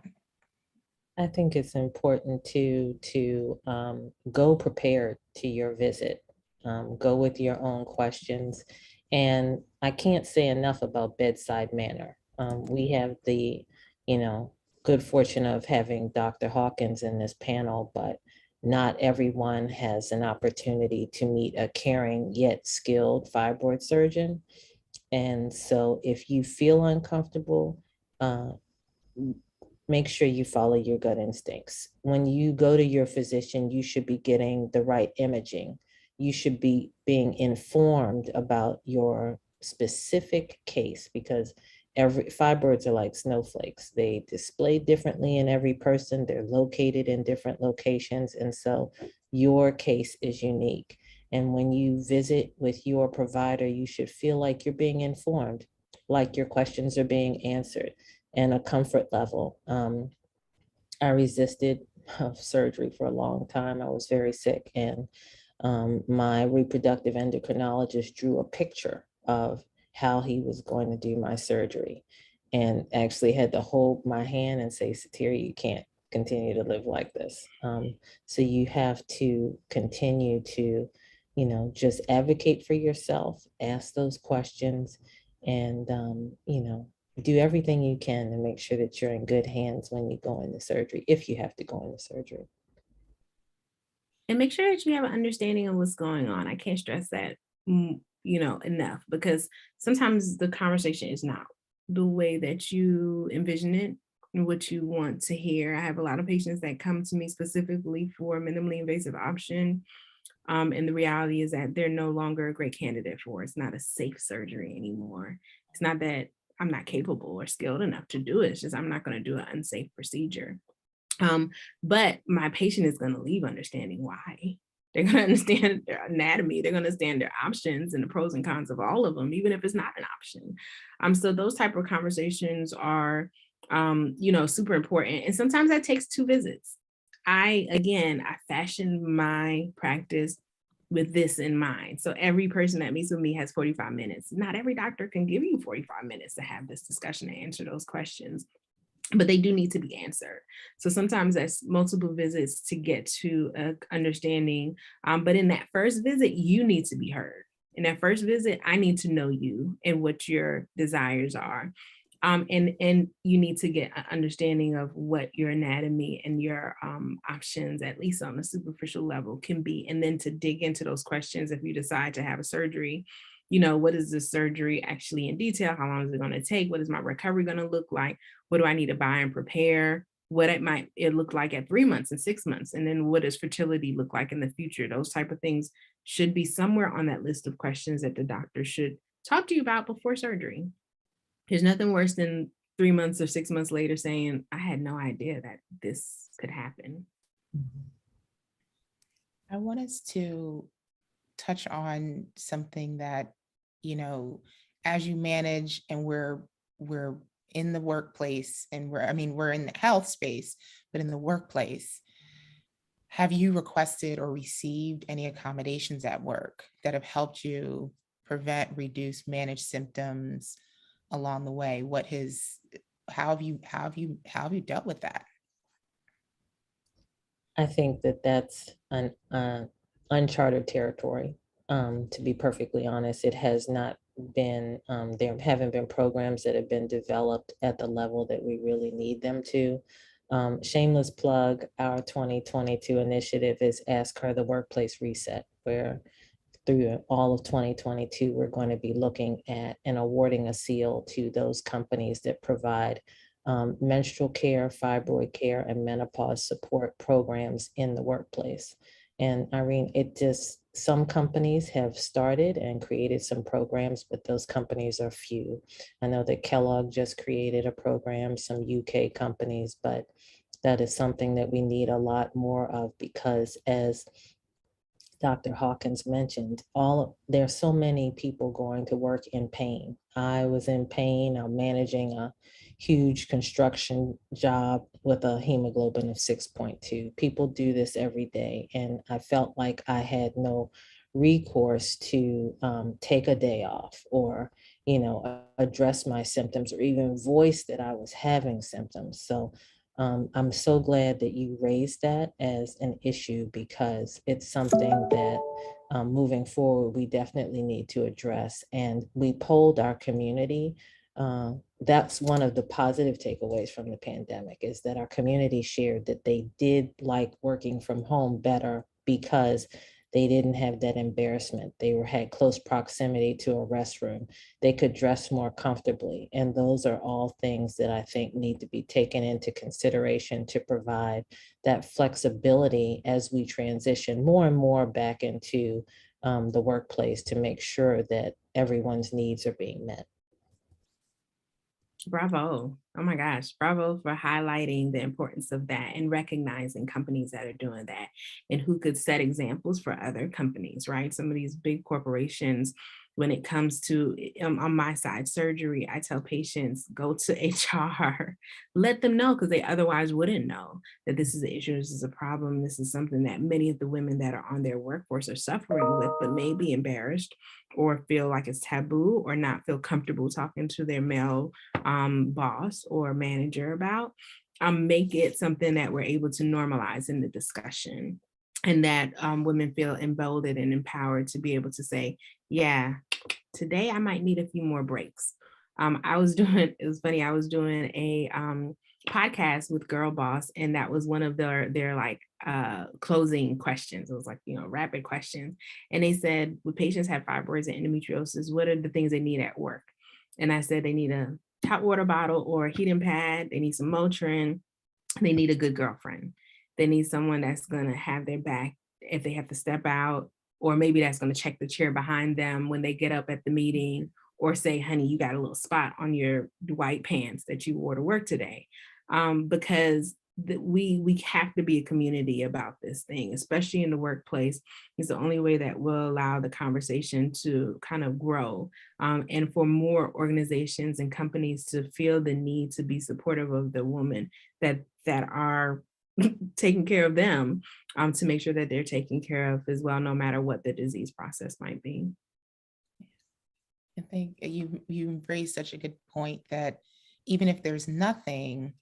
I think it's important to go prepared to your visit. Go with your own questions. And I can't say enough about bedside manner. We have the, good fortune of having Dr. Hawkins in this panel, but not everyone has an opportunity to meet a caring yet skilled fibroid surgeon. And so if you feel uncomfortable, make sure you follow your gut instincts. When you go to your physician, you should be getting the right imaging. You should be being informed about your specific case, because every fibroids are like snowflakes. They display differently in every person. They're located in different locations. And so your case is unique. And when you visit with your provider, you should feel like you're being informed, like your questions are being answered, and a comfort level. I resisted surgery for a long time. I was very sick, and my reproductive endocrinologist drew a picture of how he was going to do my surgery, and actually had to hold my hand and say, Satira, you can't continue to live like this. So you have to continue to, just advocate for yourself, ask those questions, and, do everything you can to make sure that you're in good hands when you go into surgery, if you have to go into surgery. And make sure that you have an understanding of what's going on. I can't stress that, enough, because sometimes the conversation is not the way that you envision it and what you want to hear. I have a lot of patients that come to me specifically for minimally invasive option. And the reality is that they're no longer a great candidate for it. It's not a safe surgery anymore. It's not that I'm not capable or skilled enough to do it. It's just I'm not going to do an unsafe procedure. But my patient is going to leave understanding why. They're going to understand their anatomy. They're going to understand their options and the pros and cons of all of them, even if it's not an option. So those type of conversations are, super important. And sometimes that takes 2 visits. I fashion my practice with this in mind. So every person that meets with me has 45 minutes. Not every doctor can give you 45 minutes to have this discussion and answer those questions, but they do need to be answered. So sometimes that's multiple visits to get to an understanding. But in that first visit, you need to be heard. In that first visit, I need to know you and what your desires are. And you need to get an understanding of what your anatomy and your options, at least on a superficial level, can be. And then to dig into those questions if you decide to have a surgery. What is the surgery actually in detail? How long is it going to take? What is my recovery going to look like? What do I need to buy and prepare? What it look like at 3 months and 6 months? And then what does fertility look like in the future? Those type of things should be somewhere on that list of questions that the doctor should talk to you about before surgery. There's nothing worse than 3 months or 6 months later saying, I had no idea that this could happen. I want us to touch on something that, as you manage, and we're in the workplace, and we're in the health space, but in the workplace, have you requested or received any accommodations at work that have helped you prevent, reduce, manage symptoms along the way? How have you dealt with that? I think that that's an uncharted territory. To be perfectly honest, it has not been, there haven't been programs that have been developed at the level that we really need them to. Shameless plug, our 2022 initiative is Ask Her the Workplace Reset, where through all of 2022, we're going to be looking at and awarding a seal to those companies that provide menstrual care, fibroid care, and menopause support programs in the workplace. And Irene, some companies have started and created some programs, but those companies are few. I know that Kellogg just created a program, some UK companies, but that is something that we need a lot more of, because as Dr. Hawkins mentioned, there's so many people going to work in pain. I was in pain. I'm managing a huge construction job with a hemoglobin of 6.2. People do this every day. And I felt like I had no recourse to take a day off, or, address my symptoms, or even voice that I was having symptoms. So I'm so glad that you raised that as an issue, because it's something that moving forward, we definitely need to address. And we polled our community. That's one of the positive takeaways from the pandemic, is that our community shared that they did like working from home better because they didn't have that embarrassment. They had close proximity to a restroom. They could dress more comfortably. And those are all things that I think need to be taken into consideration to provide that flexibility as we transition more and more back into the workplace, to make sure that everyone's needs are being met. Bravo. Oh my gosh. Bravo for highlighting the importance of that and recognizing companies that are doing that and who could set examples for other companies, right? Some of these big corporations, when it comes to on my side, surgery, I tell patients, go to HR, let them know because they otherwise wouldn't know that this is an issue, this is a problem, this is something that many of the women that are on their workforce are suffering with, but may be embarrassed or feel like it's taboo or not feel comfortable talking to their male boss or manager about, make it something that we're able to normalize in the discussion and that women feel emboldened and empowered to be able to say, yeah, today I might need a few more breaks. It was funny, I was doing a podcast with Girl Boss, and that was one of their like closing questions. It was like, rapid questions. And they said, would patients have fibroids and endometriosis, what are the things they need at work? And I said, they need a hot water bottle or a heating pad. They need some Motrin. They need a good girlfriend. They need someone that's going to have their back if they have to step out, or maybe that's going to check the chair behind them when they get up at the meeting, or say, honey, you got a little spot on your white pants that you wore to work today. Because we have to be a community about this thing, especially in the workplace. It's the only way that will allow the conversation to kind of grow, and for more organizations and companies to feel the need to be supportive of the women that are taking care of them, to make sure that they're taken care of as well, no matter what the disease process might be. I think you raised such a good point that even if there's nothing,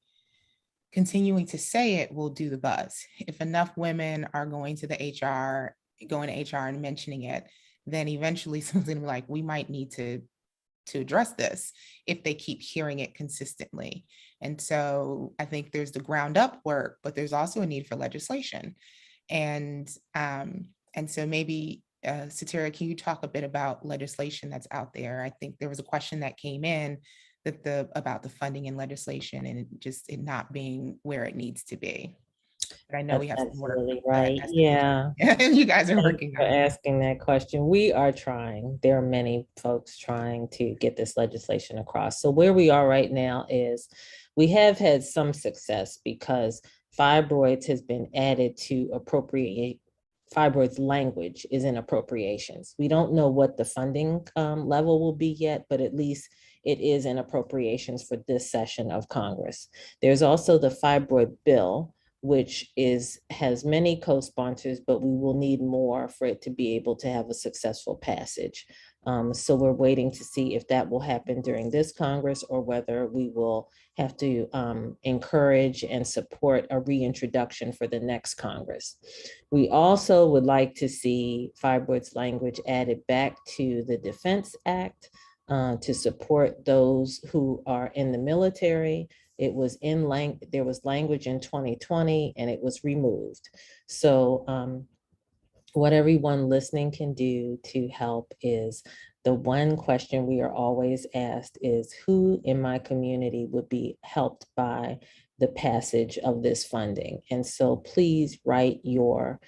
continuing to say it will do the buzz. If enough women are going to HR and mentioning it, then eventually someone's gonna be like, we might need to address this if they keep hearing it consistently. And so I think there's the ground up work, but there's also a need for legislation. And so maybe Satira, can you talk a bit about legislation that's out there? I think there was a question that came in about the funding and legislation and it not being where it needs to be. But I know we have some work. Absolutely right. Yeah. You guys are Thank working you for asking that question. We are trying. There are many folks trying to get this legislation across. So where we are right now is we have had some success because fibroids has been added to fibroids language is in appropriations. We don't know what the funding level will be yet, but at least it is in appropriations for this session of Congress. There's also the fibroid bill, which has many co-sponsors, but we will need more for it to be able to have a successful passage. So we're waiting to see if that will happen during this Congress or whether we will have to encourage and support a reintroduction for the next Congress. We also would like to see fibroids language added back to the Defense Act to support those who are in the military. It was there was language in 2020 and it was removed. So what everyone listening can do to help is the one question we are always asked is who in my community would be helped by the passage of this funding. And so please write your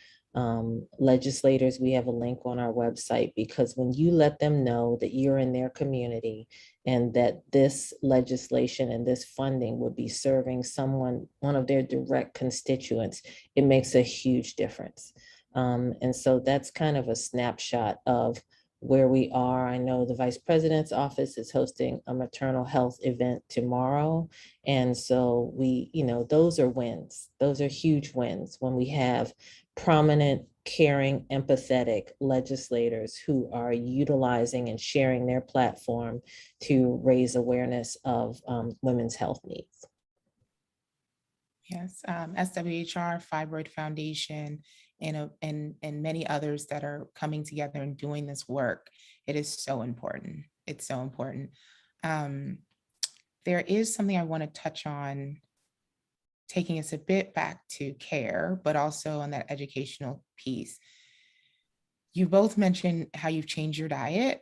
legislators. We have a link on our website because when you let them know that you're in their community and that this legislation and this funding would be serving one of their direct constituents, it makes a huge difference. And so that's kind of a snapshot of where we are. I know the Vice President's office is hosting a maternal health event tomorrow. And so those are wins. Those are huge wins when we have prominent, caring, empathetic legislators who are utilizing and sharing their platform to raise awareness of women's health needs. Yes, SWHR, Fibroid Foundation, and many others that are coming together and doing this work. It is so important. It's so important. There is something I want to touch on, taking us a bit back to care, but also on that educational piece. You both mentioned how you've changed your diet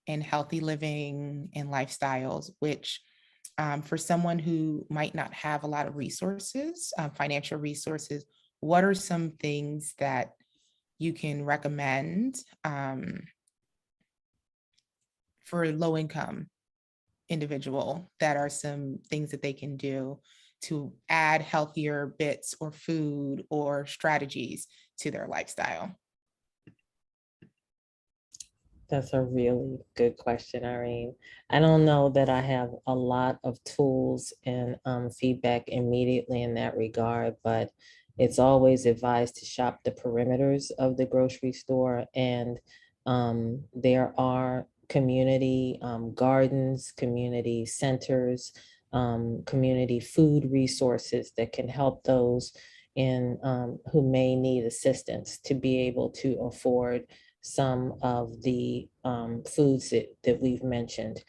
and healthy living and lifestyles, which for someone who might not have a lot of resources, financial resources, what are some things that you can recommend for low-income individual that are some things that they can do to add healthier bits or food or strategies to their lifestyle? That's a really good question, Irene. I don't know that I have a lot of tools and feedback immediately in that regard, but it's always advised to shop the perimeters of the grocery store. And there are community gardens, community centers, community food resources that can help those in who may need assistance to be able to afford some of the foods that we've mentioned.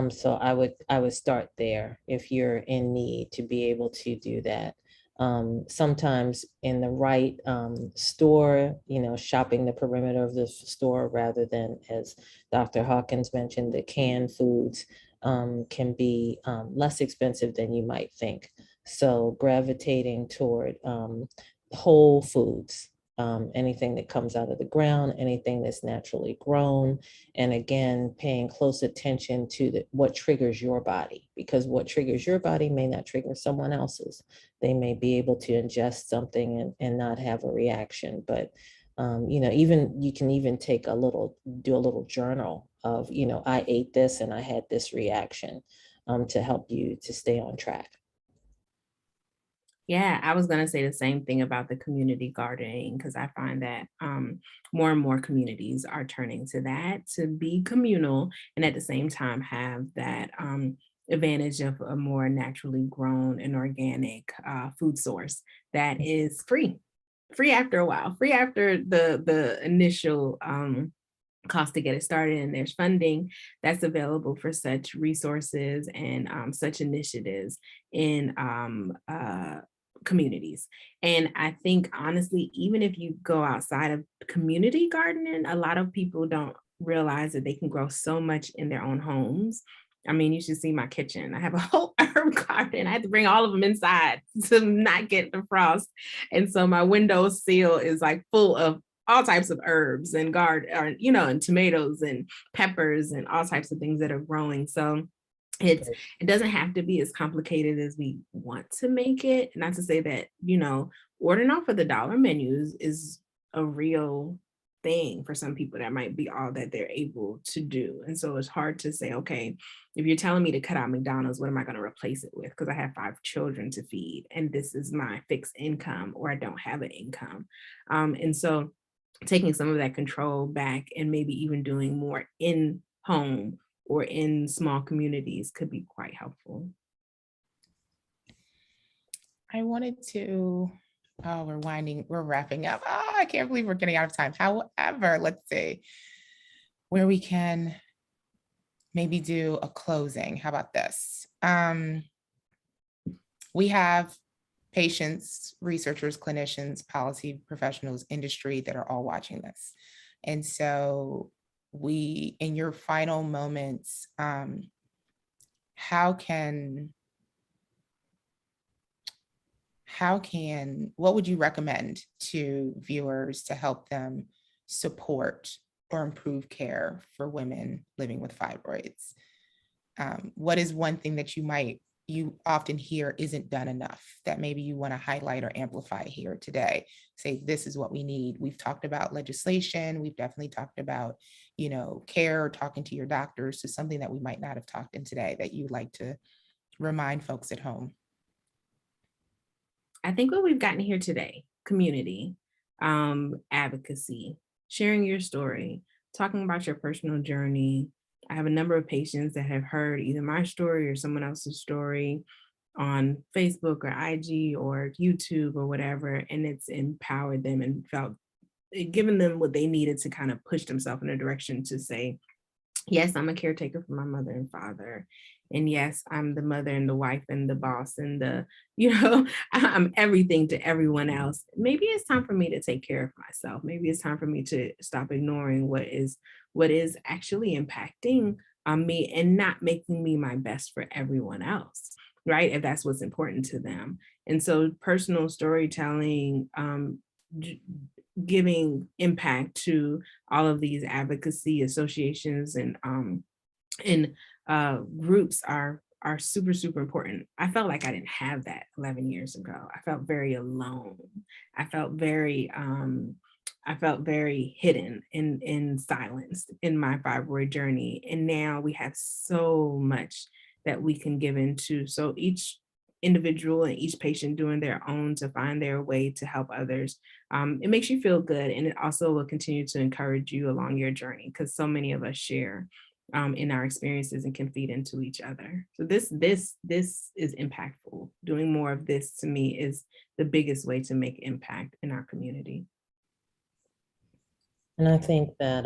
So I would start there if you're in need to be able to do that. Sometimes in the right store, shopping the perimeter of the store rather than, as Dr. Hawkins mentioned, the canned foods can be less expensive than you might think. So gravitating toward whole foods, anything that comes out of the ground, anything that's naturally grown. And again, paying close attention to what triggers your body, because what triggers your body may not trigger someone else's. They may be able to ingest something and not have a reaction. But, even you can even do a little journal of, I ate this and I had this reaction to help you to stay on track. Yeah, I was going to say the same thing about the community gardening, because I find that more and more communities are turning to that to be communal and at the same time have that advantage of a more naturally grown and organic food source that is free after a while, free after the initial cost to get it started, and there's funding that's available for such resources and such initiatives in communities. And I think honestly, even if you go outside of community gardening, a lot of people don't realize that they can grow so much in their own homes. I mean, you should see my kitchen. I have a whole herb garden. I had to bring all of them inside to not get the frost. And so my window sill is like full of all types of herbs and and tomatoes and peppers and all types of things that are growing. So it doesn't have to be as complicated as we want to make it. Not to say that, ordering off of the dollar menus is a real thing for some people. That might be all that they're able to do. And so it's hard to say, okay, if you're telling me to cut out McDonald's, what am I going to replace it with? Because I have 5 children to feed and this is my fixed income, or I don't have an income. And so taking some of that control back and maybe even doing more in home or in small communities could be quite helpful. I wanted to, we're wrapping up. I can't believe we're getting out of time. However, let's see where we can maybe do a closing. How about this? We have patients, researchers, clinicians, policy professionals, industry that are all watching this. And so in your final moments, what would you recommend to viewers to help them support or improve care for women living with fibroids? What is one thing that you often hear isn't done enough that maybe you want to highlight or amplify here today? Say, this is what we need. We've talked about legislation. We've definitely talked about, care, talking to your doctors. So something that we might not have talked in today that you'd like to remind folks at home. I think what we've gotten here today, community, advocacy, sharing your story, talking about your personal journey. I have a number of patients that have heard either my story or someone else's story on Facebook or IG or YouTube or whatever, and it's empowered them and given them what they needed to kind of push themselves in a direction to say, yes, I'm a caretaker for my mother and father. And yes, I'm the mother and the wife and the boss and I'm everything to everyone else. Maybe it's time for me to take care of myself. Maybe it's time for me to stop ignoring what is actually impacting me and not making me my best for everyone else, right? If that's what's important to them. And so personal storytelling, giving impact to all of these advocacy associations and groups are super, super important. I felt like I didn't have that 11 years ago. I felt very alone. I felt very hidden and silenced in my fibroid journey. And now we have so much that we can give into. So each individual and each patient doing their own to find their way to help others. It makes you feel good. And it also will continue to encourage you along your journey, because so many of us share in our experiences and can feed into each other. So this is impactful. Doing more of this, to me, is the biggest way to make impact in our community. And I think that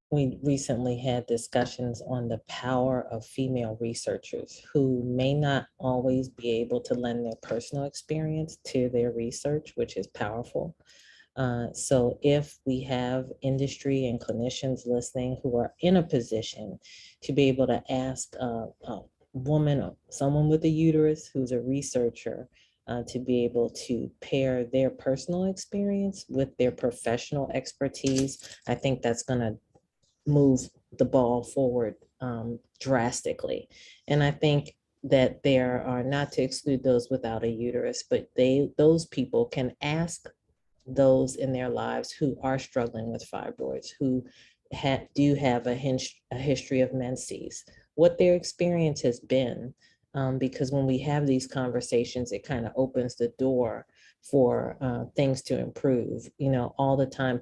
we recently had discussions on the power of female researchers who may not always be able to lend their personal experience to their research, which is powerful. So if we have industry and clinicians listening who are in a position to be able to ask a woman or someone with a uterus who's a researcher to be able to pair their personal experience with their professional expertise, I think that's going to move the ball forward drastically. And I think that there are, not to exclude those without a uterus, but those people can ask those in their lives who are struggling with fibroids, who do have a history of menses, what their experience has been. Because when we have these conversations, it kind of opens the door for things to improve. You know, all the time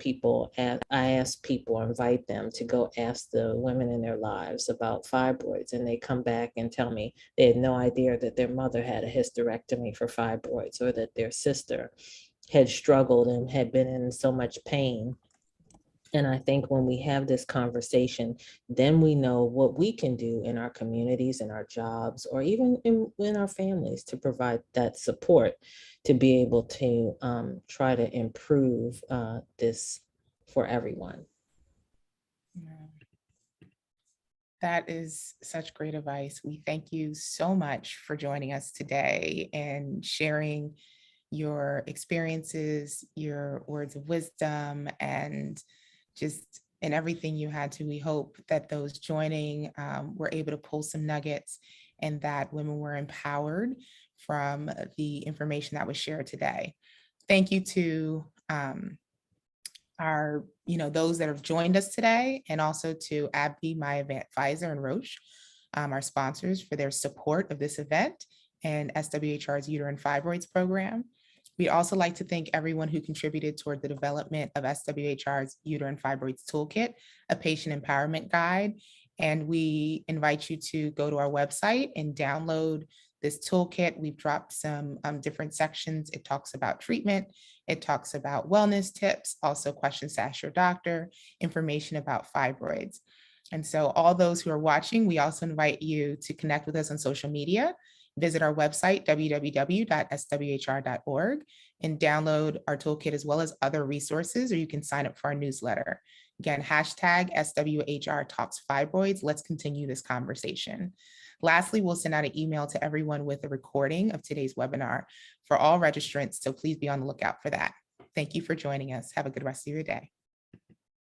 I ask people, invite them to go ask the women in their lives about fibroids, and they come back and tell me they had no idea that their mother had a hysterectomy for fibroids, or that their sister had struggled and had been in so much pain. And I think when we have this conversation, then we know what we can do in our communities, in our jobs, or even in our families to provide that support to be able to try to improve this for everyone. That is such great advice. We thank you so much for joining us today and sharing your experiences, your words of wisdom, and just in everything you had to. We hope that those joining were able to pull some nuggets and that women were empowered from the information that was shared today. Thank you to those that have joined us today, and also to AbbVie, Myovant, Pfizer, and Roche, our sponsors, for their support of this event and SWHR's Uterine Fibroids program. We'd also like to thank everyone who contributed toward the development of SWHR's Uterine Fibroids Toolkit, a patient empowerment guide. And we invite you to go to our website and download this toolkit. We've dropped some different sections. It talks about treatment. It talks about wellness tips, also questions to ask your doctor, information about fibroids. And so all those who are watching, we also invite you to connect with us on social media. Visit our website, www.swhr.org, and download our toolkit as well as other resources, or you can sign up for our newsletter. Again, hashtag SWHR Talks Fibroids. Let's continue this conversation. Lastly, we'll send out an email to everyone with a recording of today's webinar for all registrants, so please be on the lookout for that. Thank you for joining us. Have a good rest of your day.